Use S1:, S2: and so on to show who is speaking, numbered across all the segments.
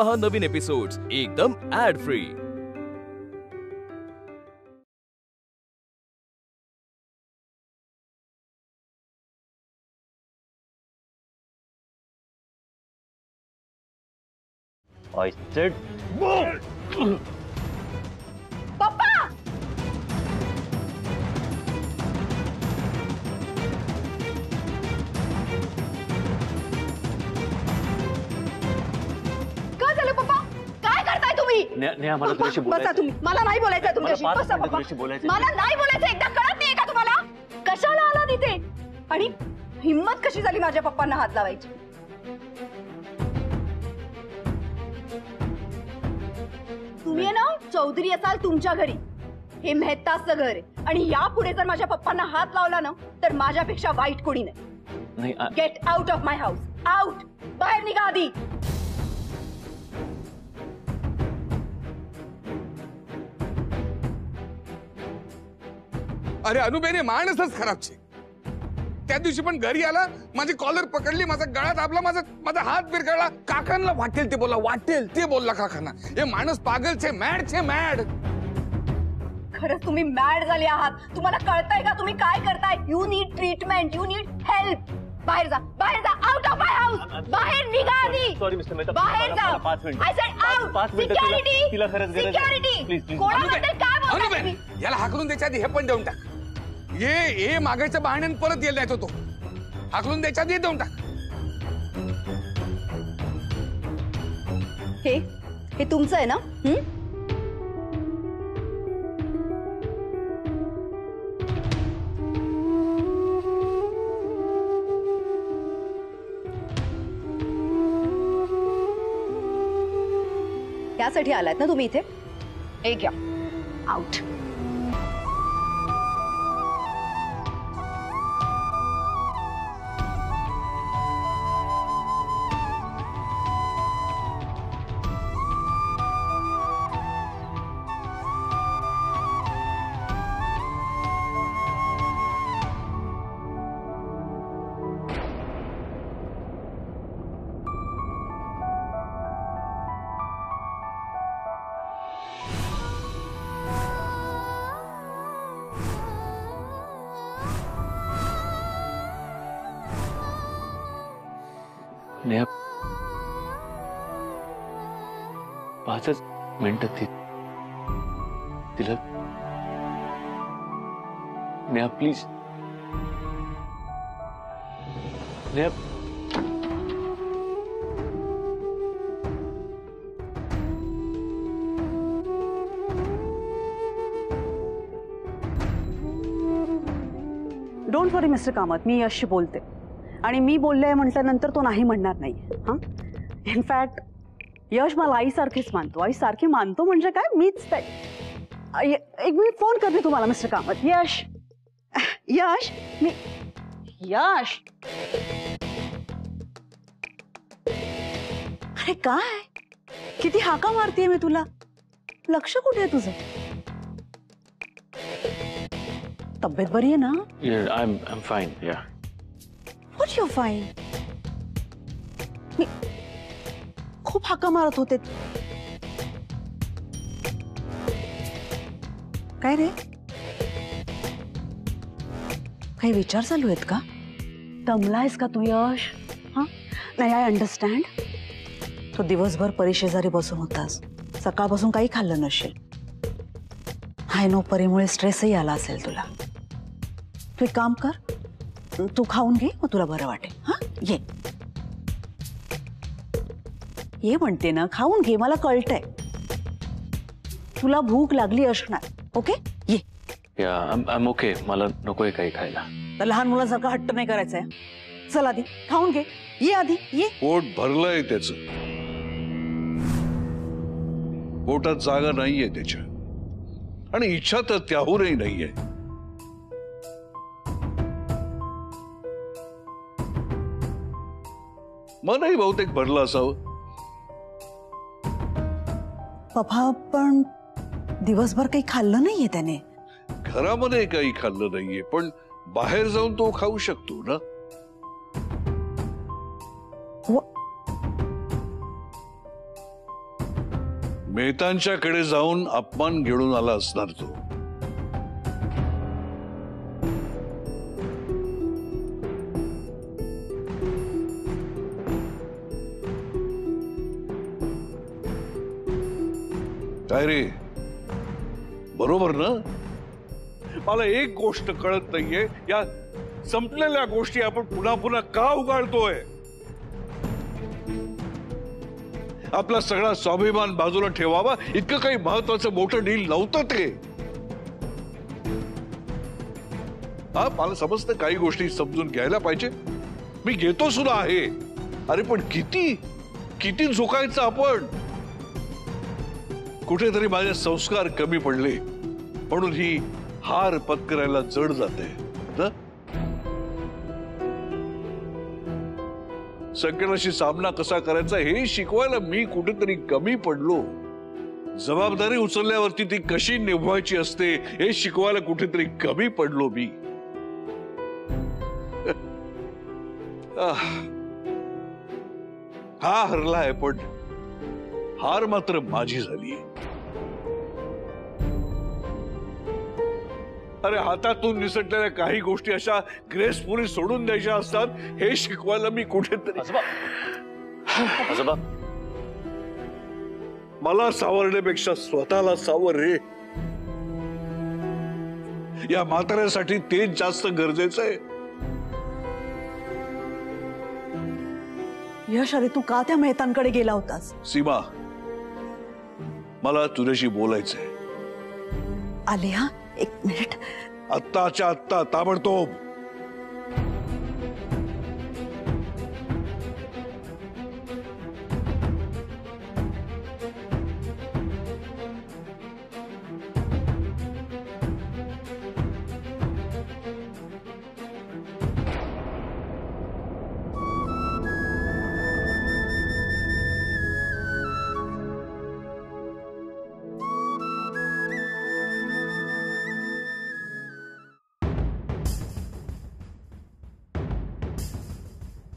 S1: पहा नवीन एपिसोड्स एकदम ad free.
S2: I said boom.
S3: पप्पा काय झालं पप्पा? काय करताय तुम्ही?
S2: नेहा मला तुझ्याशी बोलायचं.
S3: बसा तुम्ही. मला नाही बोलायचं तुमच्याशी.
S2: मला 5
S3: बसा
S2: मिनिटं
S3: पप्पा.
S2: तुझ्याशी बोलायचं.
S3: मला नाही बोलायचं. एकदा कळत नाहीये का तुम्हाला? कशाला आला तिथे? आणि हिम्मत कशी झाली माझ्या पप्पांना हात लावायची? तुम्ही आहे ना चौधरी असाल तुमच्या घरी, हे मेहताचं घर आहे आणि यापुढे जर माझ्या पप्पांना हात लावला ना तर माझ्यापेक्षा वाईट कोणी नाही. Get out of my house. Out. बाहेर निघा आधी.
S4: अरे अनुबेने माणसच खराब छे. त्या दिवशी पण घरी आला, माझी कॉलर पकडली, माझा गळा दाबला, माझा हात बिरगळला. काकांना वाटेल ते बोलला काकांना. हे माणूस पागल छे, मॅड छे, मॅड.
S3: खरंच तुम्ही मॅड झाले आहात. तुम्हाला कळतंय का तुम्ही काय करताय? You need treatment, you need help. बाहेर जा, बाहेर जा. Out of my house. बाहेर निघा आधी.
S2: Sorry mister Mehta.
S3: बाहेर जा.
S2: 5 मिनिटं.
S3: I said out.
S2: 5 मिनिटं.
S3: सिक्युरिटी.
S2: तिला खरंच गरज आहे.
S3: सिक्युरिटी.
S2: प्लीज
S3: कोणाबद्दल काय बोलताय तुम्ही?
S4: अनुबेन याला हाकलून द्यायच्या आधी हे पण देऊन टाक. ये मागायच्या बहाण्याने परत येईल नाही तो. हाकलून द्यायच्या आधी देऊन टाक.
S3: हे तुमचं आहे ना? यासाठी आलात ना तुम्ही इथे? हे घ्या. आउट.
S2: नेहा 5 मिनिटं तिला. Neha please. Neha
S5: don't worry mister Kamat, मी यशशी बोलते आणि मी बोलले म्हटल्यानंतर तो नाही म्हणणार नाही. हां, इनफॅक्ट यश मला आईसारखीच मानतो. आईसारखी मानतो म्हणजे काय, मीच ते. एक मिनिट फोन करते तुम्हाला मिस्टर कामत. यश यश मी यश. अरे काय किती हाका मारतीये मी तुला. लक्ष कुठे आहे तुझं? तब्येत बरी आहे ना?
S2: I'm fine. Yeah.
S5: What you're fine? मी खूप हाका मारत होते. काय रे, काही विचार चालू आहेत का? दमलायस का तू यश? हा नाही, आय अंडरस्टँड. तो दिवसभर परिशेजारी बसून होतास, सकाळपासून काही खाल्लं नसेल. हाय नो, परीमुळे स्ट्रेसही आला असेल तुला. तू एक काम कर, तू खाऊन घे, मग तुला बरं वाटेल. हा ये ये म्हणते ना, खाऊन घे, मला कळतंय तुला भूक लागली असणार. ओके ये.
S2: I'm okay. मला नकोय काही खायला.
S5: तर लहान मुलासारखा हट्ट नाही करायचंय. चल आधी खाऊन घे. ये आधी ये.
S6: पोट भरलंय त्याचं, पोटात जागा नाहीये त्याच्या, आणि इच्छा तर त्याहूनही नाहीये. मनही बहुतेक भरलं असावं.
S5: पप्पा पण दिवसभर काही खाल्लं नाहीये त्याने.
S6: घरामध्ये काही खाल्लं नाहीये, पण बाहेर जाऊन तो खाऊ शकतो ना. मेहतांच्याकडे जाऊन अपमान घेऊन आला असणार तो. काय रे, बरोबर ना? मला एक गोष्ट कळत नाहीये, या संपलेल्या गोष्टी आपण पुन्हा पुन्हा का उगाळतोय? आपला सगळा स्वाभिमान बाजूला ठेवावा इतकं काही महत्वाचं मोठं डील नव्हतं ते. हा, मला समजतं काही गोष्टी समजून घ्यायला पाहिजे, मी घेतो सुद्धा आहे. अरे पण किती किती झोकायचं आपण? कुठेतरी माझे संस्कार कमी पडले म्हणून ही हार पत्करायला जड जाते. संकटाशी सामना कसा करायचा हे शिकवायला मी कुठेतरी कमी पडलो. जबाबदारी उचलल्यावरती ती कशी निभवायची असते हे शिकवायला कुठेतरी कमी पडलो मी. हा हरलाय पण हार मात्र माझी झाली. अरे हातातून निसटलेल्या काही गोष्टी अशा ग्रेसफुली सोडून द्यायच्या असतात हे शिकवायला मी कुठेतरी. मला सावरण्यापेक्षा स्वतःला सावर रे. या म्हाताऱ्यासाठी तेच जास्त गरजेचं आहे.
S5: यश, अरे तू का त्या मेहतांकडे गेला होतास?
S6: सीमा, मला तुझ्याशी बोलायचंय.
S5: आले हा, एक मिनिट.
S6: आत्ताच्या आत्ता ताबडतोब.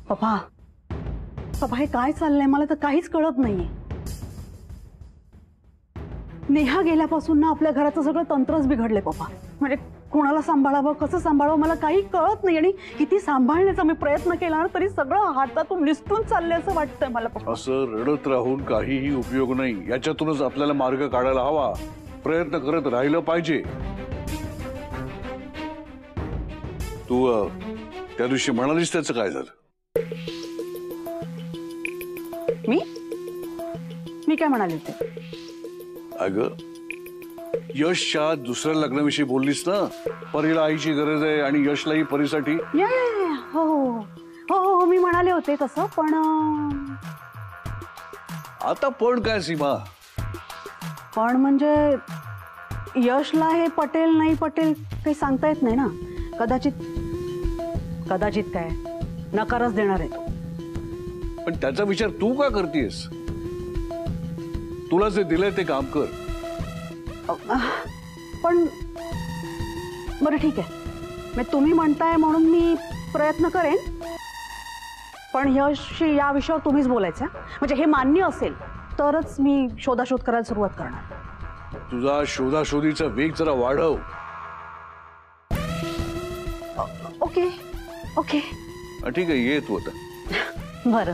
S5: पप्पा, पप्पा हे काय चाललंय मला तर काहीच कळत नाहीये. नेहा गेल्यापासून ना आपल्या घराचं सगळं तंत्रच बिघडले पप्पा. म्हणजे कोणाला सांभाळावं, कसं सांभाळावं मला काही कळत नाही. आणि किती सांभाळण्याचा मी प्रयत्न केला ना तरी सगळं हातातून निसटून चाललंय असं वाटतंय मला पप्पा.
S6: असं रडत राहून काहीही उपयोग नाही. याच्यातूनच आपल्याला मार्ग काढायला हवा. प्रयत्न करत राहिलं पाहिजे. तू त्या दिवशी म्हणालीस त्याचं काय झालं?
S5: मी काय म्हणाले होते?
S6: अगं, यशच्या दुसऱ्या लग्नाविषयी बोललीस ना. परीला आईची गरज आहे आणि यशलाही परीसाठी.
S5: हो हो हो, मी म्हणाले होते तसं. पण
S6: आता पण काय सीमा?
S5: पण म्हणजे यशला हे पटेल नाही पटेल काही सांगता येत नाही ना. कदाचित काय नकारच देणार आहे तो.
S6: पण त्याचा विचार तू का करतेस? तुला जे दिलंय ते काम कर.
S5: पण बरं ठीक आहे, मी तुम्ही म्हणताय म्हणून मी प्रयत्न करेन. पण यशशी या विषयावर तुम्हीच बोलायचं. म्हणजे हे मान्य असेल तरच मी शोधाशोध करायला सुरुवात करणार.
S6: तुझा शोधाशोधीचा वेग जरा वाढव.
S5: ओके ओके
S6: ठीक आहे, ये तू आता.
S5: बरं.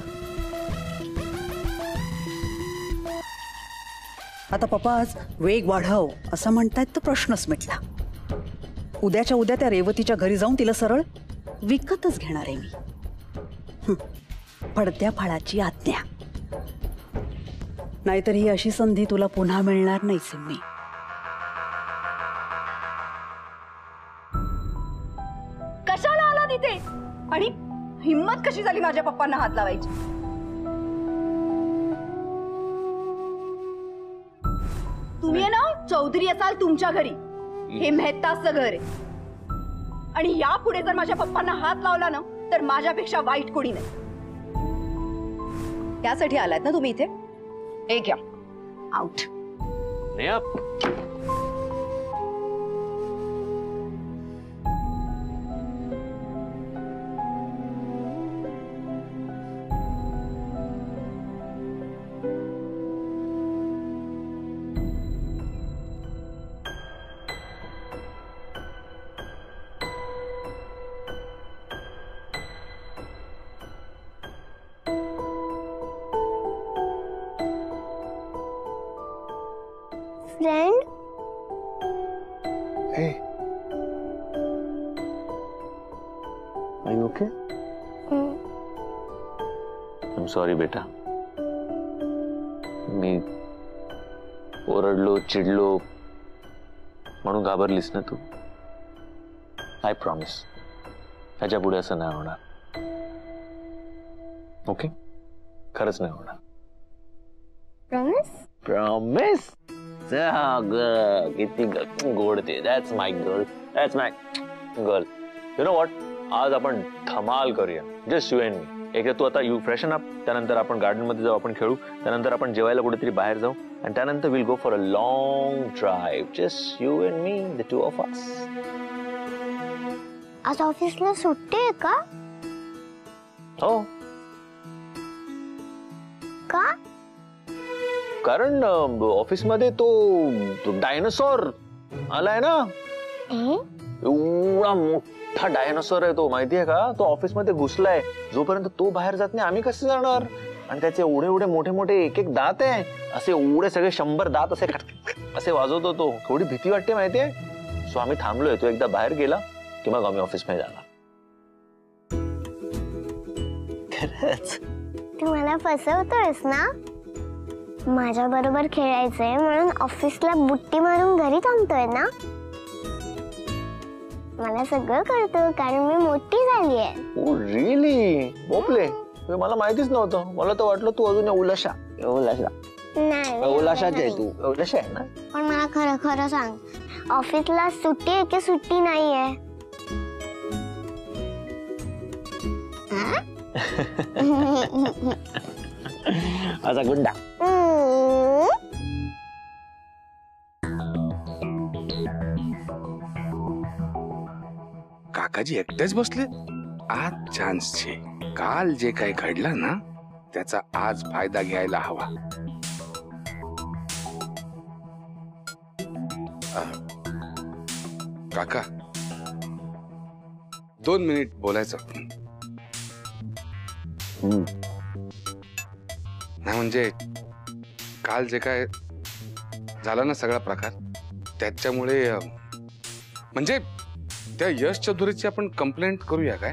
S5: आता पप्पा आज वेग वाढव असं म्हणतायत तर प्रश्नच मिटला. उद्याच्या उद्या त्या रेवतीच्या घरी जाऊन तिला सरळ विकतच घेणार आहे मी. पडत्या फळाची आज्ञा. नाहीतर ही अशी संधी तुला पुन्हा मिळणार नाही सिम्मी.
S3: कशाला आला तिथे? आणि हिम्मत कशी झाली माझ्या पप्पांना हात लावायची? तुम्ही ना चौधरी असाल तुमच्या घरी. हे मेहताचं घर आहे. आणि यापुढे जर माझ्या पप्पांना हात लावला ना तर माझ्यापेक्षा वाईट कोणी नाही. त्यासाठी आलात ना तुम्ही इथे? हे घ्या, out.
S2: Neha,
S7: friend.
S2: Hey. Are you okay? I'm sorry बेटा. मी ओरडलो चिडलो म्हणून घाबरलीस ना तू. आय प्रॉमिस ह्याच्या पुढे असं नाही होणार. ओके खरंच नाही होणार.
S7: Promise?
S2: प्रॉमिस. किती गोड ते. That's my girl. That's my girl. You know what, आज आपण धमाल करूया. जस्ट यू अँड मी. एकदा तू आता यू फ्रेशन अप, त्यानंतर आपण गार्डन मध्ये जाऊ, आपण खेळू, त्यानंतर आपण जेवायला कुठेतरी बाहेर जाऊ, आणि त्यानंतर will go for a long drive. Just you and me, the two of us.
S7: आज ऑफिसला सुट्टी आहे का?
S2: हो,
S7: का?
S2: कारण ऑफिस मध्ये तो डायनासॉर आलाय ना. एवढा मोठा डायनासॉर आहे तो, माहितीये का? तो ऑफिस मध्ये घुसलाय. जोपर्यंत तो बाहेर जात नाही आम्ही कसे जाणार? आणि त्याचे एवढे एवढे मोठे मोठे एक एक दात आहे, असे एवढे सगळे 100 दात असे वाजवतो तो. थोडी भीती वाटते माहितीये. सो आम्ही थांबलोय. तो एकदा बाहेर गेला की मग आम्ही ऑफिस मध्ये जाणार. खरंच
S7: तू मला फसवतोयस ना? माझ्या बरोबर खेळायचंय म्हणून ऑफिसला बुट्टी मारून घरी थांबतोय ना? मला सगळं कळतं कारण मी मोठी झालीये.
S2: Oh really? बोपले, मला माहितीच नव्हतं. मला तर वाटलं तू अजून उलाशा.
S7: नाही,
S2: उलाशाच आहे तू. उलाशा आहे ना?
S7: पण मला खरं खरं सांग, ऑफिसला सुट्टी आहे की सुट्टी नाहीये?
S2: असा गुंडा.
S4: काकाजी एकटेच बसले. आज चान्स छे. काल जे काही घडलं ना त्याचा आज फायदा घ्यायला हवा. काका 2 मिनिट बोलायचं. नाही म्हणजे काल जे काय झालं ना सगळा प्रकार, त्याच्यामुळे म्हणजे त्या यश चौधरीची आपण कंप्लेंट करूया काय?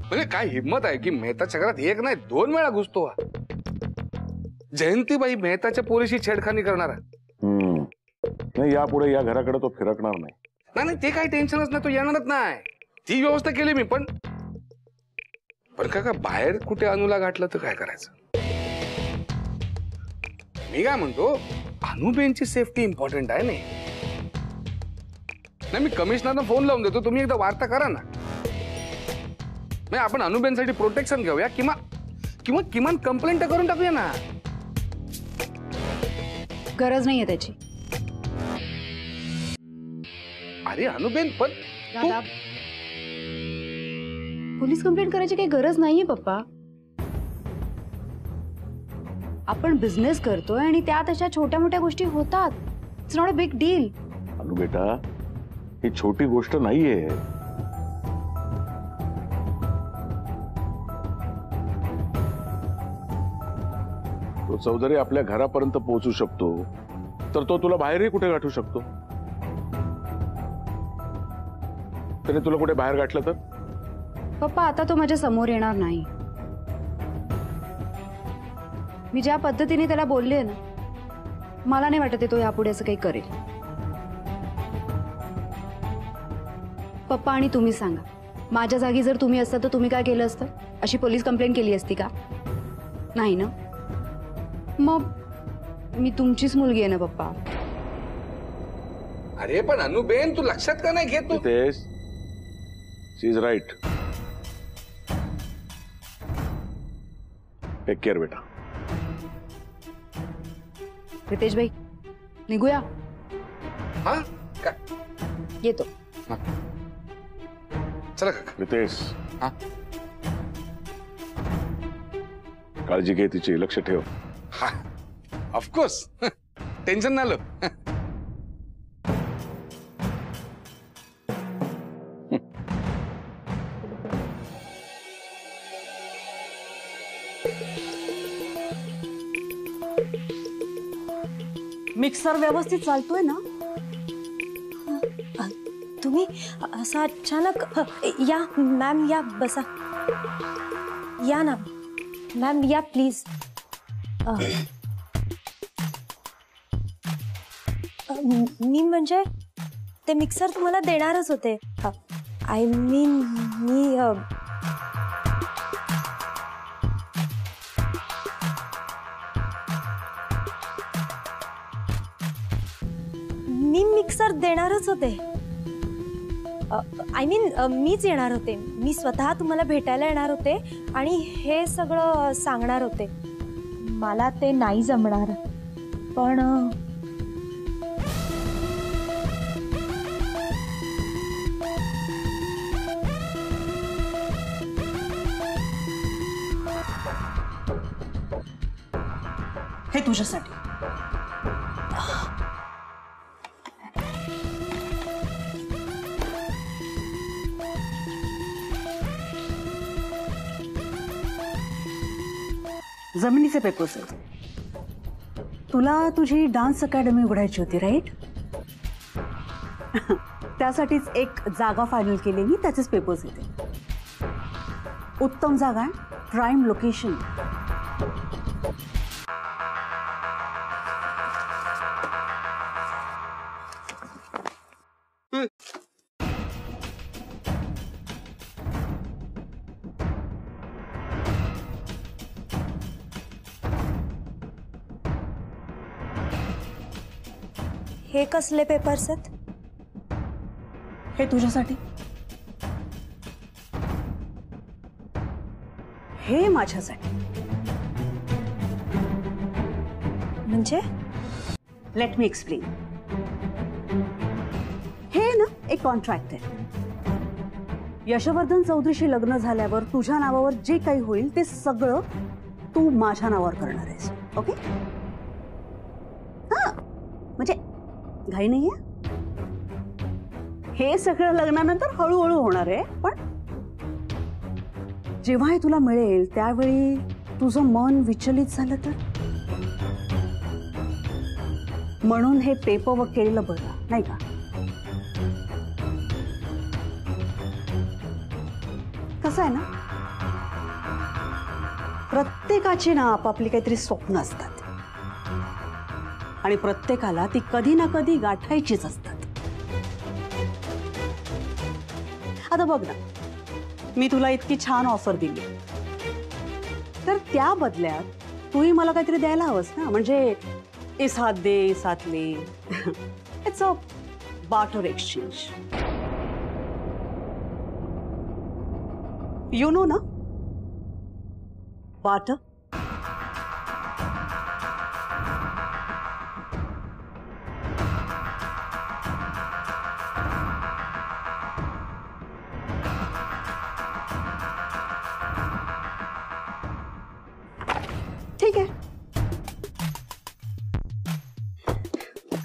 S4: म्हणजे काय हिम्मत आहे की मेहताच्या घरात एक नाही 2 वेळा घुसतो हा. जयंतीबाई मेहताच्या पोरीशी छेडखानी करणार.
S8: नाही, यापुढे या घराकडे तो फिरकणार नाही.
S4: नाही ते काही टेन्शनच नाही. तो येणारच नाही. ती व्यवस्था केली मी. पण काका बाहेर कुठे अनुला गाठलं तर काय करायचं? मी काय म्हणतो, अनुबेनची सेफ्टी इम्पॉर्टंट आहे नाही. मी कमिशनरला फोन लावून देतो. तुम्ही एकदा वार्ता करा ना. नाही आपण अनुबेनसाठी प्रोटेक्शन घेऊया किंवा किमान कंप्लेंट करून टाकूया ना.
S5: गरज नाहीये त्याची.
S4: अरे अनुबेन पण
S5: दादा, पोलीस कंप्लेंट करायची काही गरज नाहीये पप्पा. आपण बिझनेस करतोय आणि त्यात अशा छोट्या मोठ्या गोष्टी होतात. It's not a big deal.
S8: अनु बेटा, ही छोटी गोष्ट नाहीये. तो चौधरी आपल्या घरापर्यंत पोहोचू शकतो, तर तो तुला बाहेरही कुठे गाठू शकतो. त्याने तुला कुठे बाहेर गाठलं तर?
S5: पप्पा, आता तो माझ्या समोर येणार नाही. मी ज्या पद्धतीने त्याला बोलले ना, मला नाही वाटत तो यापुढे असं काही करेल. पप्पा आणि तुम्ही सांगा, माझ्या जागी जर तुम्ही असता तर तुम्ही काय केलं असतं? अशी पोलीस कंप्लेंट केली असती का? नाही ना. मग मी तुमचीच मुलगी आहे ना पप्पा.
S4: अरे पण अनुबेन तू लक्षात का नाही घेत? तू
S8: तेच, शी इज राईट. टेक केअर बेटा.
S5: रितेश भाई, निघूया.
S4: हा काय
S5: येतो.
S4: चला काका.
S8: रितेश,
S4: हा
S8: काळजी घे तिची, लक्ष ठेव.
S4: हा ऑफकोर्स. टेन्शन नाही आलं.
S5: मिक्सर व्यवस्थित चालतोय ना?
S9: तुम्ही असं अचानक या मॅम, या बसा. या ना मॅम, या प्लीज. मी म्हणजे ते मिक्सर तुम्हाला देणारच होते. आय मीन मी मिक्सर देणारच होते. आय मीन मीच येणार होते. मी स्वतः तुम्हाला भेटायला येणार होते आणि हे सगळं सांगणार होते. मला ते नाही जमणार, पण
S5: हे तुझ्यासाठी. जमिनीचे पेपर्स आहेत. तुला तुझी डान्स अकॅडमी उघडायची होती, राईट? त्यासाठीच एक जागा फायनल केली मी, त्याचेच पेपर्स येते. उत्तम जागा आहे, प्राईम लोकेशन.
S9: हे कसले पेपर्स आहेत?
S5: हे तुझ्यासाठी. हे माझ्यासाठी.
S9: म्हणजे?
S5: Let me explain. हे ना एक कॉन्ट्रॅक्ट आहे. यशवर्धन चौधरीशी लग्न झाल्यावर तुझ्या नावावर जे काही होईल ते सगळं तू माझ्या नावावर करणार आहेस. ओके? हा, म्हणजे घाई नाहीये. हे सगळं लग्नानंतर हळूहळू होणार आहे, पण जेव्हा हे तुला मिळेल त्यावेळी तुझं मन विचलित झालं तर? म्हणून हे पेपरवर्क केलेलं बरं, नाही का? कसं आहे ना, प्रत्येकाची ना आपापली काहीतरी स्वप्न असतात आणि प्रत्येकाला ती कधी ना कधी गाठायचीच असतात. आता बघ ना, मी तुला इतकी छान ऑफर दिली, तर त्या बदल्यात तूही मला काहीतरी द्यायला हवंस ना. म्हणजे इस हात दे इस हात ले. It's a barter exchange. You know ना बार्टर? ठीक आहे.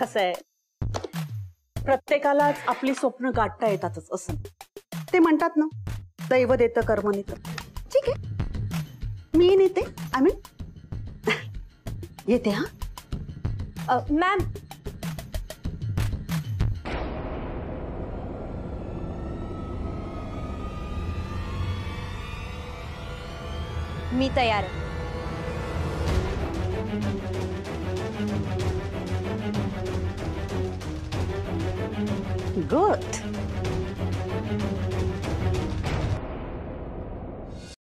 S5: कसं आहे, प्रत्येकालाच आपली स्वप्न गाठता येतातच असं ते म्हणतात ना, दैव देतं कर्म नेतं. ठीक आहे, मी नेते. आय मीन येते. हा
S9: मॅम, मी तयार आहे.
S5: गुड.